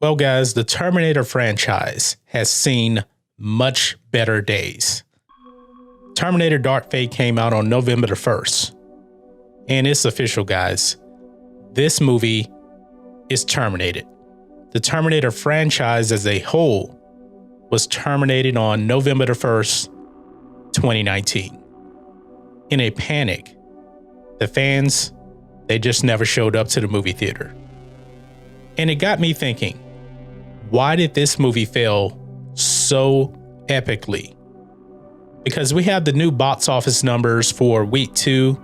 Well, guys, the Terminator franchise has seen much better days. Terminator Dark Fate came out on November the 1st. And it's official, guys. This movie is terminated. The Terminator franchise as a whole was terminated on November the 1st, 2019. In a panic, the fans, they just never showed up to the movie theater. And it got me thinking, why did this movie fail so epically? Because we have the new box office numbers for week 2,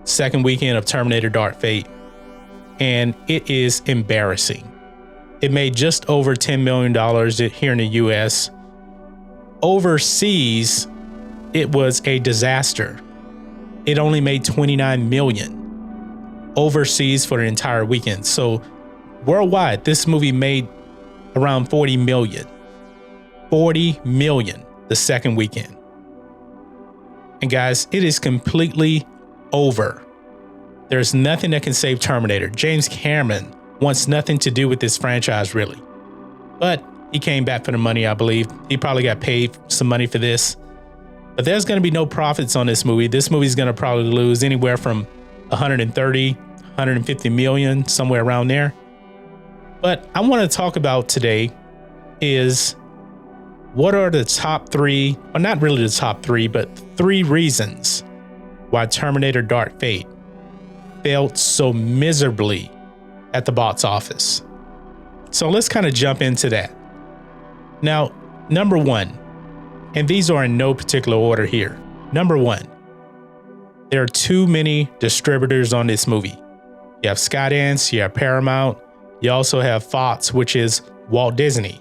second weekend of Terminator Dark Fate, and it is embarrassing. It made just over $10 million here in the US. Overseas, it was a disaster. It only made $29 million overseas for the entire weekend. So worldwide, this movie made around $40 million. $40 million the second weekend. And guys, it is completely over. There's nothing that can save Terminator. James Cameron wants nothing to do with this franchise, really. But he came back for the money, I believe. He probably got paid some money for this. But there's going to be no profits on this movie. This movie's going to probably lose anywhere from 130, 150 million, somewhere around there. But I want to talk about today is what are the top 3, or not really the top 3, but 3 reasons why Terminator Dark Fate failed so miserably at the box office. So let's kind of jump into that. Now, number 1, and these are in no particular order here. Number 1, there are too many distributors on this movie. You have Skydance, you have Paramount, you also have Fox, which is Walt Disney.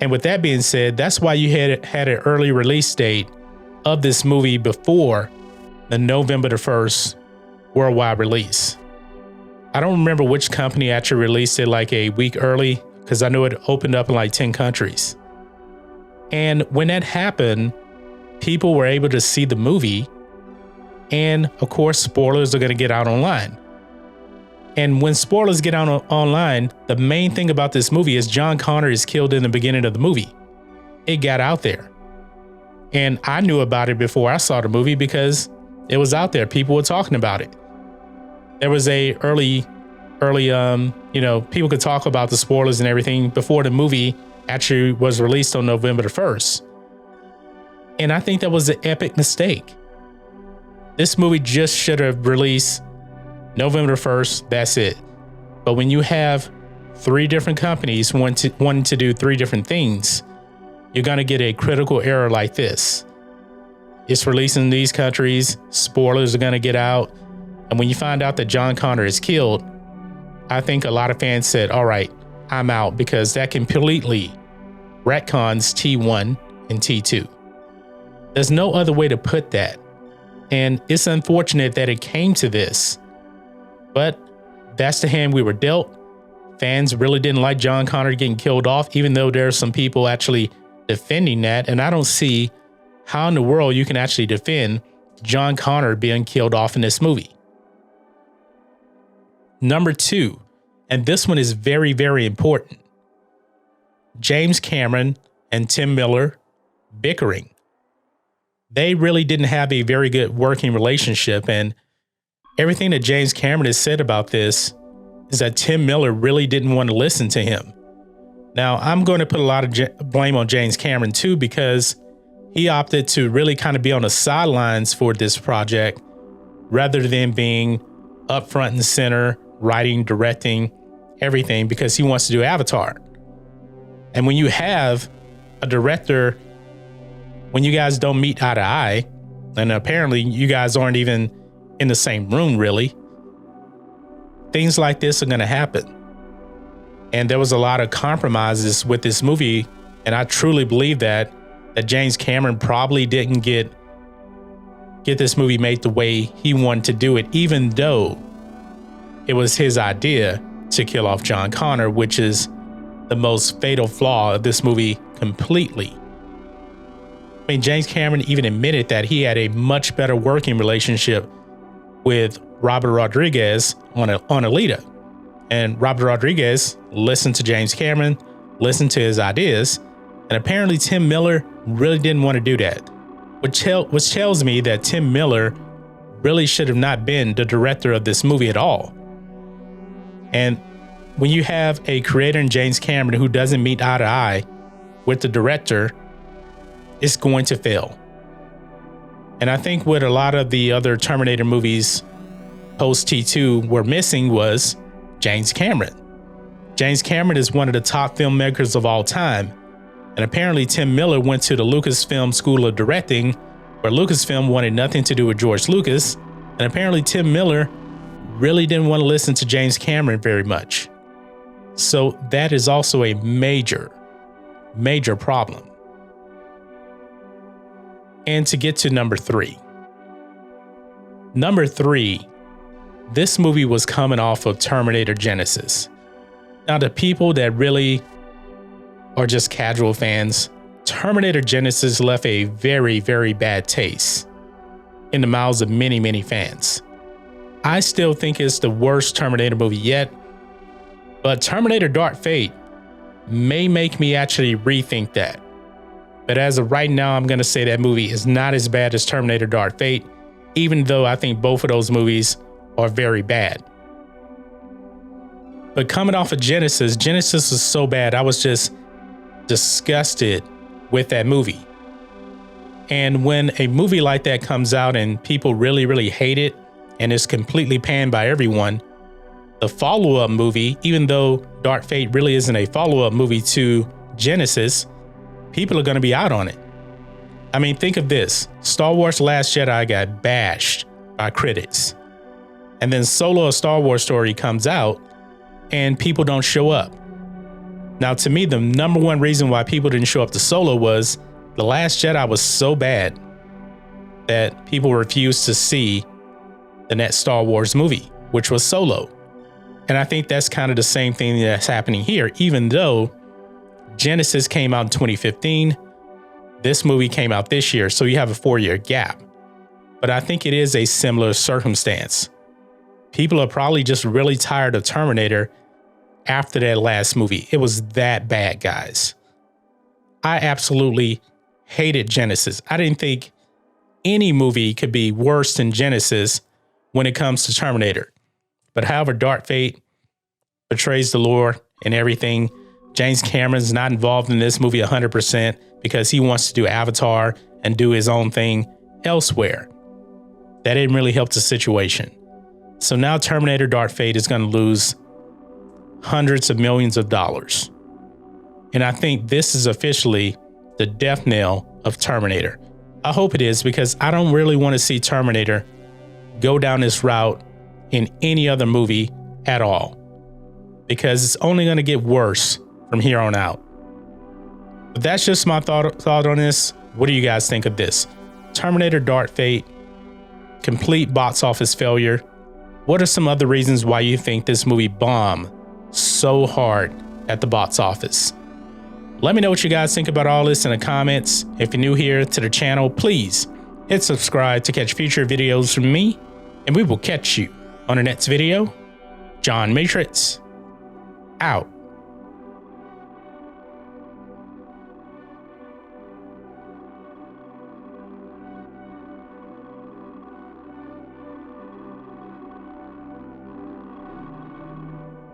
And with that being said, that's why you had an early release date of this movie before the November the 1st worldwide release. I don't remember which company actually released it like a week early, because I know it opened up in like 10 countries. And when that happened, people were able to see the movie. And of course, spoilers are going to get out online. And when spoilers get out online, the main thing about this movie is John Connor is killed in the beginning of the movie. It got out there. And I knew about it before I saw the movie because it was out there. People were talking about it. There was a early, people could talk about the spoilers and everything before the movie actually was released on November the 1st. And I think that was an epic mistake. This movie just should have released November 1st, that's it. But when you have 3 different companies wanting to do 3 different things, you're going to get a critical error like this. It's releasing in these countries, spoilers are going to get out. And when you find out that John Connor is killed, I think a lot of fans said, all right, I'm out, because that completely retcons T1 and T2. There's no other way to put that. And it's unfortunate that it came to this. But that's the hand we were dealt. Fans really didn't like John Connor getting killed off, even though there are some people actually defending that. And I don't see how in the world you can actually defend John Connor being killed off in this movie. Number 2, and this one is very, very important. James Cameron and Tim Miller bickering. They really didn't have a very good working relationship, and everything that James Cameron has said about this is that Tim Miller really didn't want to listen to him. Now, I'm going to put a lot of blame on James Cameron too, because he opted to really kind of be on the sidelines for this project rather than being up front and center, writing, directing, everything, because he wants to do Avatar. And when you have a director, when you guys don't meet eye to eye, and apparently you guys aren't even in the same room, really, things like this are going to happen. And there was a lot of compromises with this movie. And I truly believe that James Cameron probably didn't get this movie made the way he wanted to do it, even though it was his idea to kill off John Connor, which is the most fatal flaw of this movie completely. I mean, James Cameron even admitted that he had a much better working relationship with Robert Rodriguez on Alita. And Robert Rodriguez listened to James Cameron, listened to his ideas, and apparently Tim Miller really didn't want to do that, which tells me that Tim Miller really should have not been the director of this movie at all. And when you have a creator in James Cameron who doesn't meet eye to eye with the director, it's going to fail. And I think what a lot of the other Terminator movies post T2 were missing was James Cameron. James Cameron is one of the top filmmakers of all time. And apparently Tim Miller went to the Lucasfilm School of Directing, where Lucasfilm wanted nothing to do with George Lucas. And apparently Tim Miller really didn't want to listen to James Cameron very much. So that is also a major, major problem. And to get to number three. Number three, this movie was coming off of Terminator Genisys. Now, the people that really are just casual fans, Terminator Genisys left a very, very bad taste in the mouths of many, many fans. I still think it's the worst Terminator movie yet, but Terminator Dark Fate may make me actually rethink that. But as of right now, I'm going to say that movie is not as bad as Terminator Dark Fate, even though I think both of those movies are very bad. But coming off of Genisys was so bad, I was just disgusted with that movie. And when a movie like that comes out and people really, really hate it and is completely panned by everyone, the follow-up movie, even though Dark Fate really isn't a follow-up movie to Genisys, people are going to be out on it. I mean, think of this. Star Wars Last Jedi got bashed by critics. And then Solo: A Star Wars Story comes out and people don't show up. Now, to me, the number one reason why people didn't show up to Solo was The Last Jedi was so bad that people refused to see the next Star Wars movie, which was Solo. And I think that's kind of the same thing that's happening here. Even though Genisys came out in 2015, this movie came out this year, so you have a 4-year gap. But I think it is a similar circumstance. People are probably just really tired of Terminator after that last movie. It was that bad, guys. I absolutely hated Genisys. I didn't think any movie could be worse than Genisys when it comes to Terminator. But however, Dark Fate portrays the lore and everything. James Cameron's not involved in this movie 100% because he wants to do Avatar and do his own thing elsewhere. That didn't really help the situation. So now Terminator Dark Fate is going to lose hundreds of millions of dollars. And I think this is officially the death knell of Terminator. I hope it is, because I don't really want to see Terminator go down this route in any other movie at all, because it's only going to get worse from here on out. But that's just my thought on this. What do you guys think of this? Terminator Dark Fate, complete box office failure. What are some other reasons why you think this movie bombed so hard at the box office? Let me know what you guys think about all this in the comments. If you're new here to the channel, please hit subscribe to catch future videos from me, and we will catch you on the next video. John Matrixx, out.